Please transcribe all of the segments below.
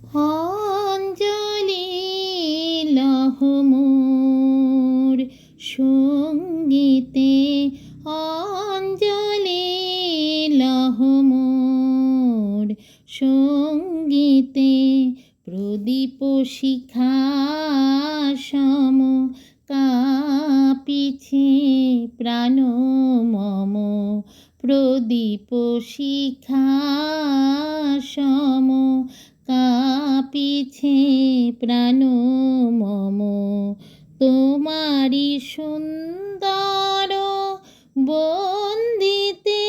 অঞ্জলি লহ মোর সঙ্গীতে, অঞ্জলি লহ মোর সঙ্গীতে। প্রদীপ শিখা সম কাঁপিছে প্রাণ মম, প্রদীপ শিখা সম কাঁপিছে প্রাণ মম। তোমারি সুন্দর বন্দিতে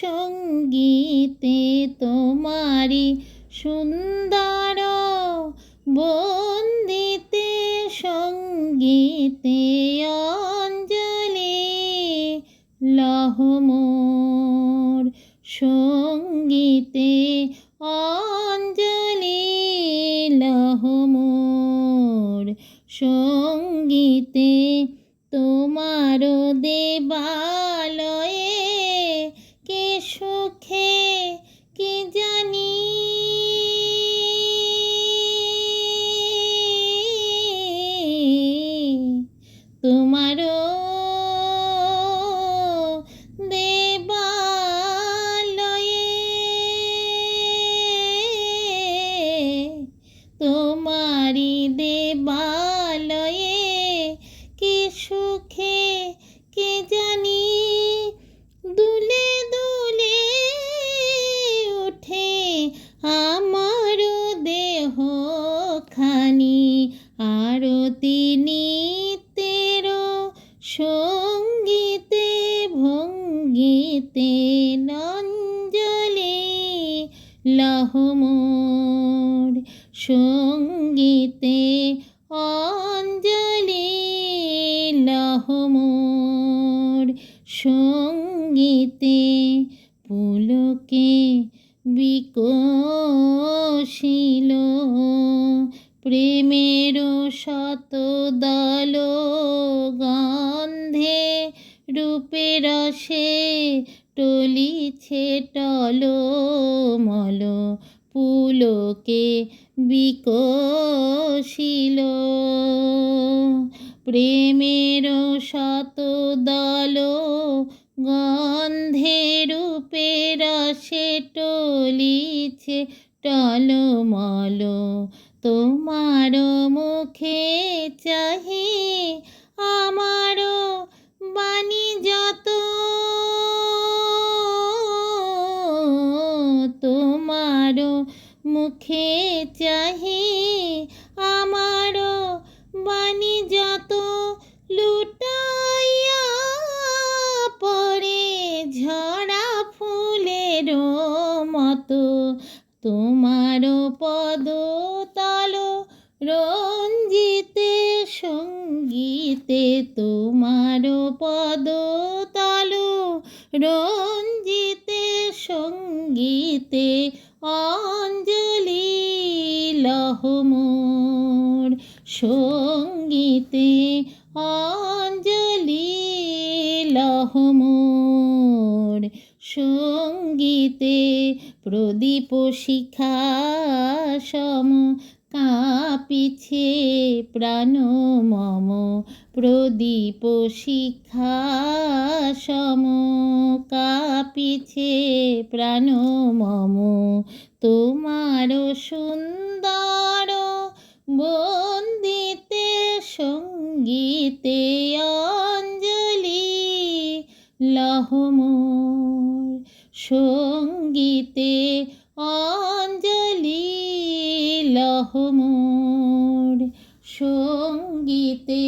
সঙ্গীতে, তোমারি সুন্দর বন্দিতে সঙ্গীতে। অঞ্জলি লহ মোর সঙ্গীতে, অঞ্জলি লহ মোর সঙ্গীতে। তোমার দেবালয়ে কে সুখে কি জানি, তোমার দেবালয়ে, তোমারি দেবালয়ে কি সুখে কে জানি। দুলে দুলে উঠে আমার দেহ খানি, আরতি নিত্যের সঙ্গীতে ভঙ্গিতে। অঞ্জলি লহ মোর সঙ্গীতে, অঞ্জলি লহ মোর সঙ্গীতে। পুলকে বিকশিল প্রেমের শত দল, গন্ধে রূপে রসে টলিছে টলমল। পুলকে বিকশিল প্রেমের শত দল, গন্ধে রূপে রসে টলিছে টলমল। তোমার মুখে চাহি আমার বাণী যত, তোমার মুখে চাহি আমার বাণী যত। লুটাইয়া পড়ে ঝরা ফুলের মতো, তোমার পদ তল রঞ্জিতে সঙ্গীতে, তোমার পদ তল রঞ্জিতে সঙ্গীতে। অঞ্জলি লহ মোর সঙ্গীতে, অঞ্জলি লহ মোর সঙ্গীতে। প্রদীপ শিখা সম কাঁপিছে প্রাণ মম, প্রদীপ শিখা সম কাঁপিছে প্রাণ মম। তোমার সুন্দর বন্দিতে সঙ্গীতে, অঞ্জলি লহ মোর সঙ্গীতে, অঞ্জলি লহ মোর সঙ্গীতে,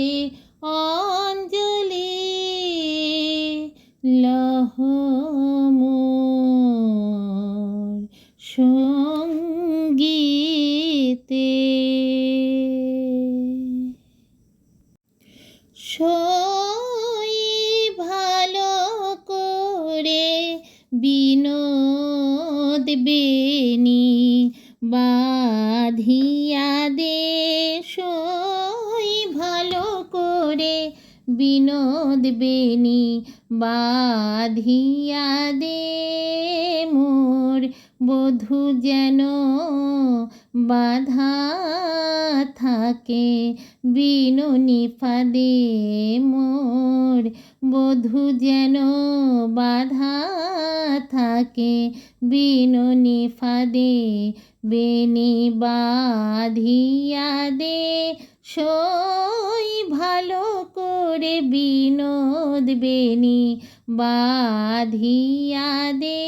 অঞ্জলি লহ মোর সঙ্গীতে। সই ভালো করে বিনোদ বেনি বাঁধিয়া দে, সই ভালো করে বিনোদ বেনি বাঁধিয়া দে। মোর বধূ যেন বাধা থাকে বিনুনি ফাঁদে মোর, বধূ যেন বাধা থাকে বিনুনি ফাঁদে, বেনি বাঁধিয়া দে সই ভালো করে বিনোদ বেনি বাঁধিয়া দে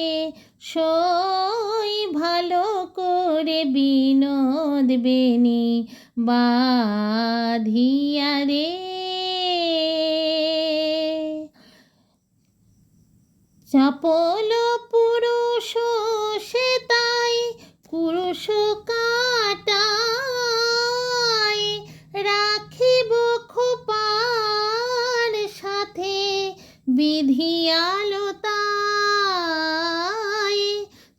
সই ভালো করে বিনোদ বেনি বাঁধিয়া রে। চপল পুরুষ সে তাই কুরুষ কাটায়, রাখিব খোপার সাথে বিধিয়ালো তাই।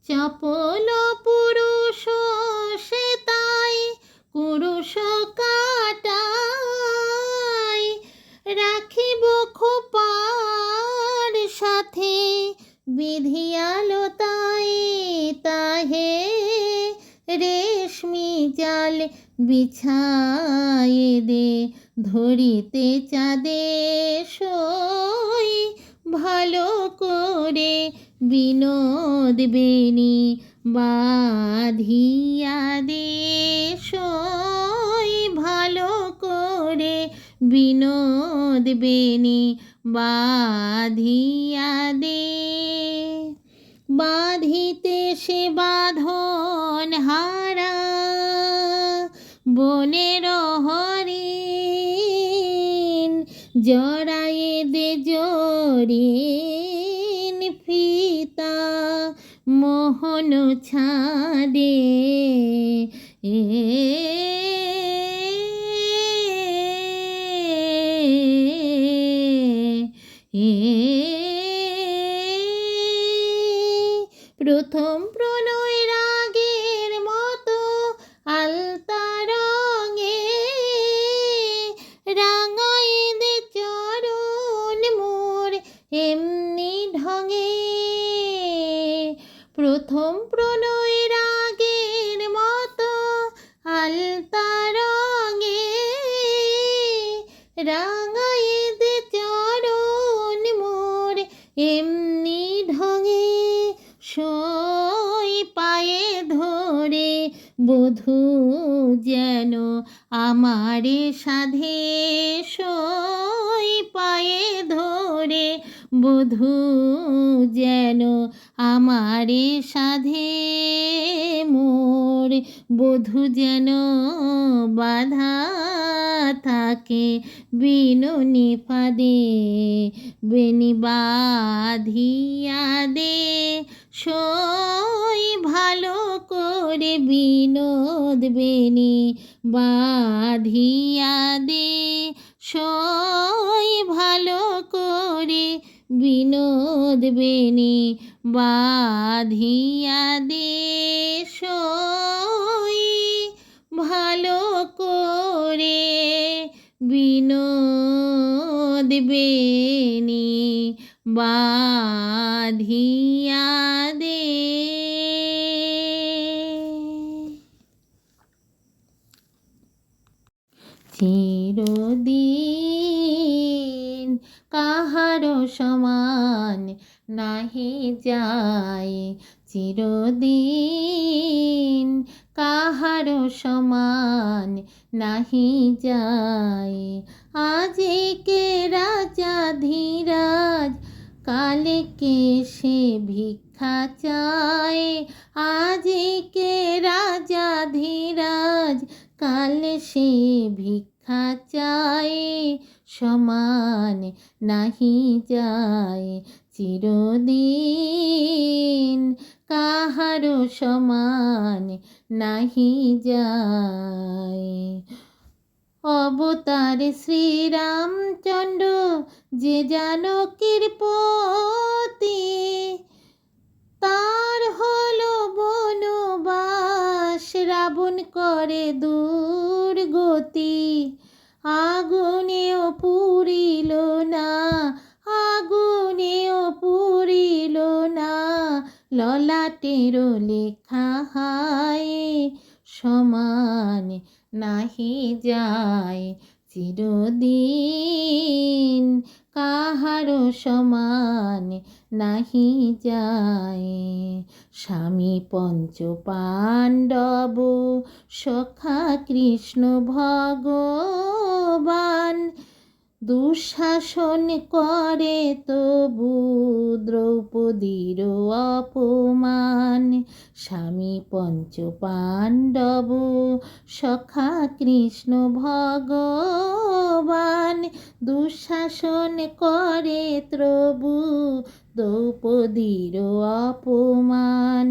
চপল পুরুষ সে তাই কুরুষ কাটায়, রাখিব খোপার সাথে বিধিয়ালো তাই। তাহে রেশমি জাল বিছায়ে দে ধরিতে চাঁদে সই ভালো করে বিনোদ বেনি বাঁধিয়া দে সই ভালো করে বিনোদ বেনি বাঁধিয়া দে। বাঁধিতে সে বাঁধন হারা বনের হরিণ, জড়ায়ে দে জরিন ফিতা মোহন ছাদে। প্রথম প্রণয় রাগের মতো আলতা রঙে, রাঙায়ে দে চরণ মোর এমনি ঢঙে। প্রথম প্রণয় রাগের মতো আলতা রঙে, রাঙায়ে দে চরণ মোর এমনি ঢঙে। সই পায়ে ধরে বধূ যেন আমারে সাধে, সই পায়ে ধরে বধূ যেন আমারে সাধে মোর, বধূ যেন বাধা থাকে বিনুনি ফাঁদে, বেনি বাঁধিয়া দে সই ভালো করে বিনোদ বেনি বাঁধিয়া দে সই ভালো করে বিনোদ বেনি বাঁধিয়া দে সই ভালো করে বিনোদ বেনি বাঁধিয়া দে। চিরদিন কাহারো সমান নাহি যায়, চিরদিন কাহারো সমান নাহি যায়। আজকে রাজা ধীরাজ কালকে সে ভিক্ষা চায়, আজকে রাজা ধীরাজ কাল সে ভিক্ষা চায়। সমান নাহি যায় চিরদিন কাহারো সমান নাহি যায়। অবতার শ্রীরামচন্দ্র যে জানকীর পতি, তার হলো বনবাস রাবণ করে দুর্গতি। আগুনেও পুরিল না, আগুনেও পুরিল না ললাটের লেখা হায়। সমান নাহি যায় চিরদিন, কাহারো সমান নাহি যায়। স্বামী পঞ্চ পাণ্ডব সখা কৃষ্ণ ভগবান, দুঃশাসন করে তবু দ্রৌপদীর অপমান। স্বামী পঞ্চ পাণ্ডব সখা কৃষ্ণ ভগবান, দুঃশাসন করে তবু দ্রৌপদীর অপমান।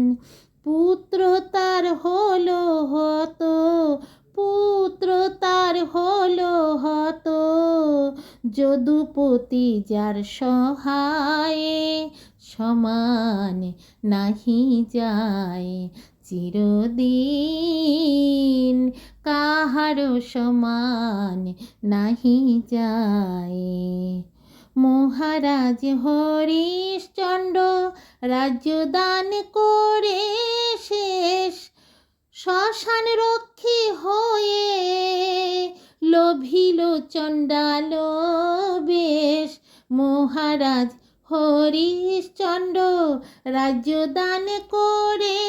পুত্র তার হলো হত, পুত্র তার হলো হত, যদুপতি যার সহায়ে, সমান নাহি যায় চিরদিন, কাহারো সমান নাহি যায়। মহারাজ হরিশ্চন্দ্র রাজ্য দান করে শেষ, শ্মশান রক্ষী হয়ে লোভিল চণ্ডাল বেশ। মহারাজ হরিশ্চন্দ্র রাজ্য দান করে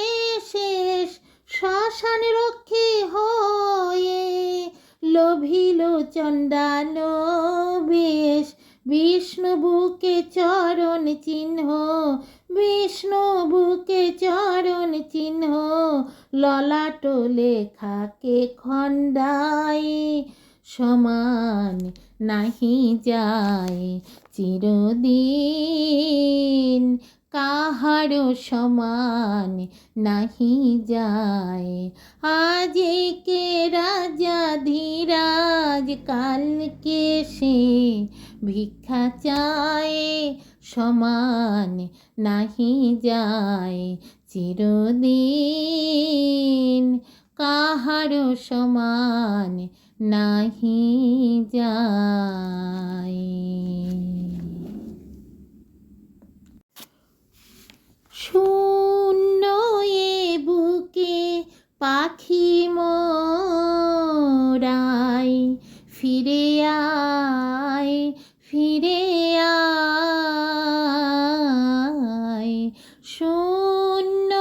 শেষ, শ্মশান রক্ষী হয়ে লোভিল চণ্ডাল বেশ। বিষ্ণু বুকে চরণ চিহ্ন, বিষ্ণু বুকে চরণ চিহ্ন, ললাট লেখাকে খণ্ডায়, সমান নাহি যায় চিরদিন, কাহারো সমান নাহি যায়। আজকে রাজা ধীরাজ, কালকে সে ভিক্ষা চায়, সমান নাহি যায় চিরদিন, কাহারো সমান নাহি যায়। শূন্য এ বুকে পাখি মোরাই, ফিরে আয় ফিরে আয়। শূন্য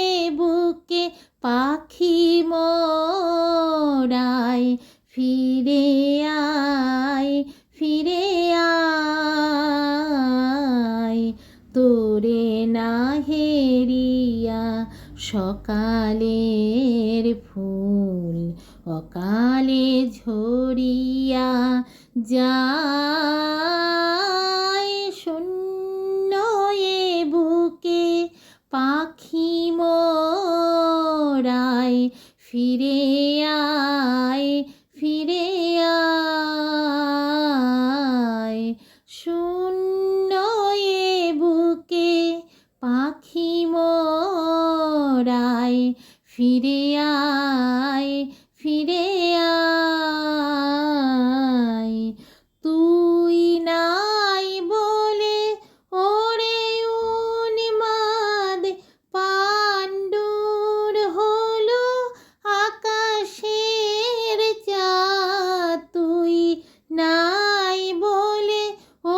এ বুকে পাখি মোরাই, ফিরে আয় ফিরে আয়। তোরে না হেরিয়া সকালের ফুল অকালে ঝরিয়া যায়। শূন্য এ বুকে পাখি মোরাই, ফিরে আয় ফিরে আয়। শূন্য এ বুকে পাখি মোরাই, ফিরে আয় ফিরে আয়। তুই নাই বলে ওরে উন্মাদ, পাণ্ডুর হলো আকাশের চাঁদ। তুই নাই বলে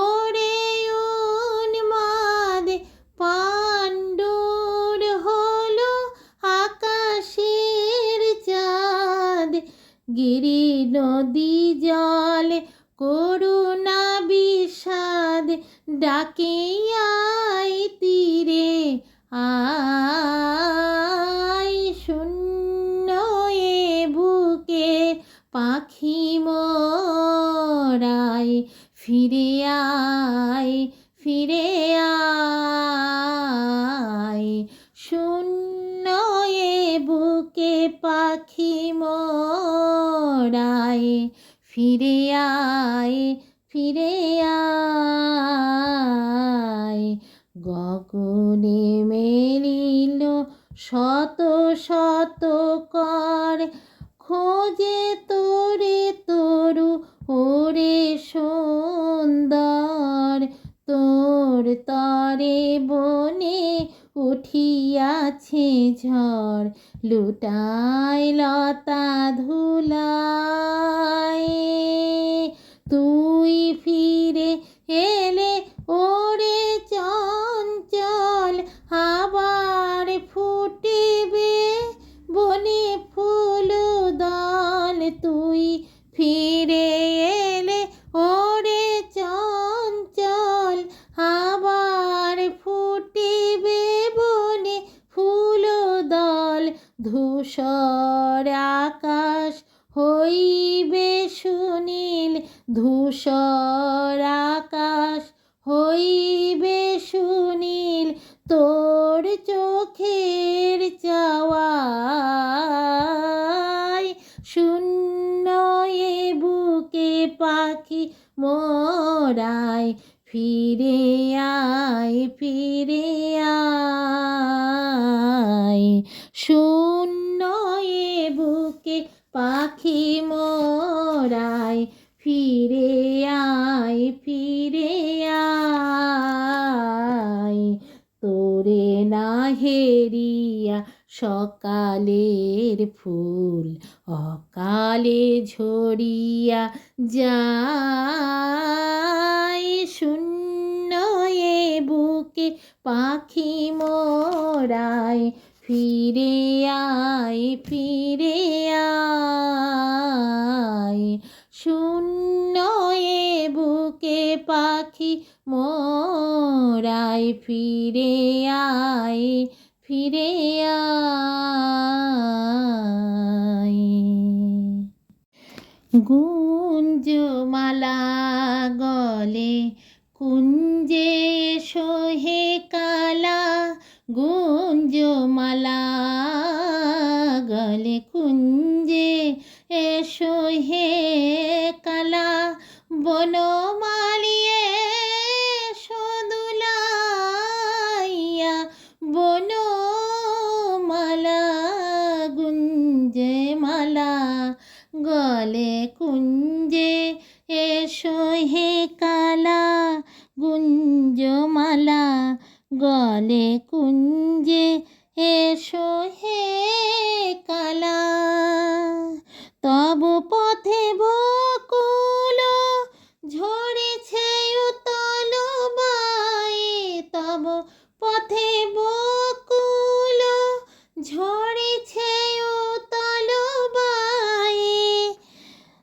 ওরে উন্মাদ, পাণ্ডুর হলো আকাশের চাঁদ। গিরি নদী জল করুণা বিষাদ, ডাকে আয় তীরে আয়। শূন্য এ বুকে পাখি মোরাই, ফিরে আয় ফিরে আয়। শূন্য এ বুকে পাখি মোরাই, ফিরে আয় ফিরে আয়। গগনে মেলিল শত শত কর, খোঁজে তোরে তরু ওরে সুন্দর। তোর তরে বনে উঠিয়াছে ঝড়, লুটায় লতা ধুলায়। তুই ফিরে এলে ওরে চঞ্চল, আবার ফুটিবে বনে ফুল দল। তুই ফিরে এলে ওরে চঞ্চল, আবার ফুটিবে বনে ফুল দল। ধূসর আকাশ হইবে সুনীল, ধূসর আকাশ হইবে সুনীল, তোর চোখের চাওয়ায়। শূন্য এ বুকে পাখি মোরায়, ফিরে আয়, ফিরে আয়। শূন্য এ বুকে পাখি মোরায়, ফিরে আয়, ফিরে আয়। তোরে না হেরিয়া সকালের ফুল, অকালে ঝরিয়া যায়। শূন্য এ বুকে পাখি মোরায়, ফিরে আয়, ফিরে আয়। শূন্য এ বুকে পাখি মোরায়, ফিরে আয়, ফিরে আয়। গুঞ্জমালা গলে কুঞ্জে সোহে কালা, গুঞ্জমালা গলে কুঞ্জে এসো হে কালা। বনমালী এসো দুলাইয়া, বনমালা গুঞ্জে মালা গলে কুঞ্জে এসো হে কালা। গুঞ্জমালা গলে কুঞ্জে এসো হে কালা। তব পথে বকুল ঝরেছে উতল বায়ে, তব পথে বকুল ঝরেছে উতল বায়ে।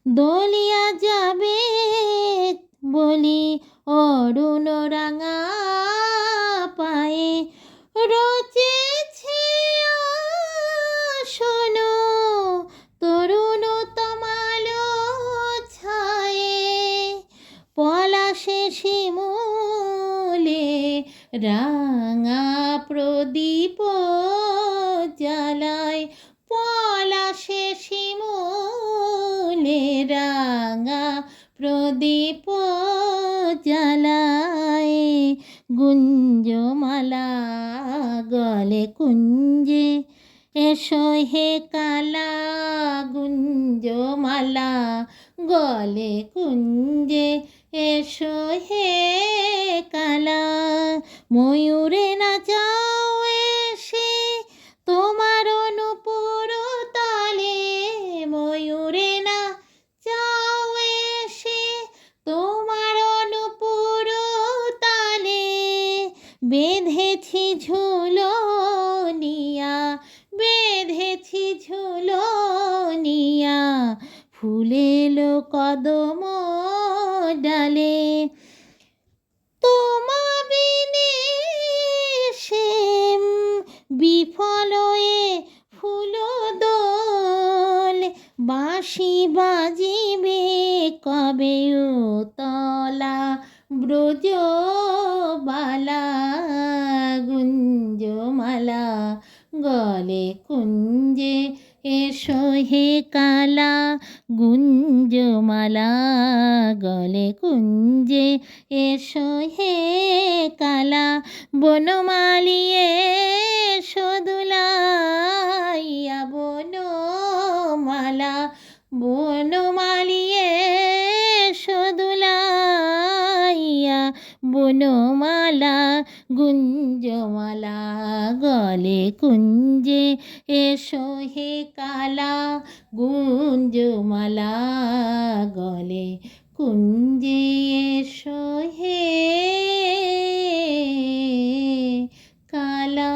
দলিয়া যাবে বলি অরুণ রাঙা পায়ে, রচেছে আসন তরুণ তমাল ছায়ে। পলাশে শিমুলে রাঙা প্রদীপ জ্বালায়, পলাশে শিমুলে রাঙা প্রদীপ জ্বালায়। গুঞ্জমালা গলে কুঞ্জে এসো হে কালা, গুঞ্জমালা গলে কুঞ্জে এসো হে কালা। ময়ূরে নাচাও এসে তোমার নূপুর তালে, ময়ূরে নাচাও এসে তোমার নূপুর তালে। বেঁধেছি ঝুলনিয়া, বেঁধেছি ঝুলনিয়া, ফুলেলো কদম ডালে। তোমা বিনে শ্যাম বিফল এ ফুল দোল, বাঁশি বাজিবে কবে উতলা ব্রজবালা। গুঞ্জমালা গলে কুঞ্জে এসো হে কালা, গুঞ্জমালা গলে কুঞ্জে এসো হে কালা। বনমালী এসো দুলাইয়া, বনমালা বনমালী এসো দুলাইয়া, বন বনমালা গুঞ্জমালা গলে কুঞ্জে এসো হে কালা গুঞ্জমালা গলে কুঞ্জে এসো হে কালা।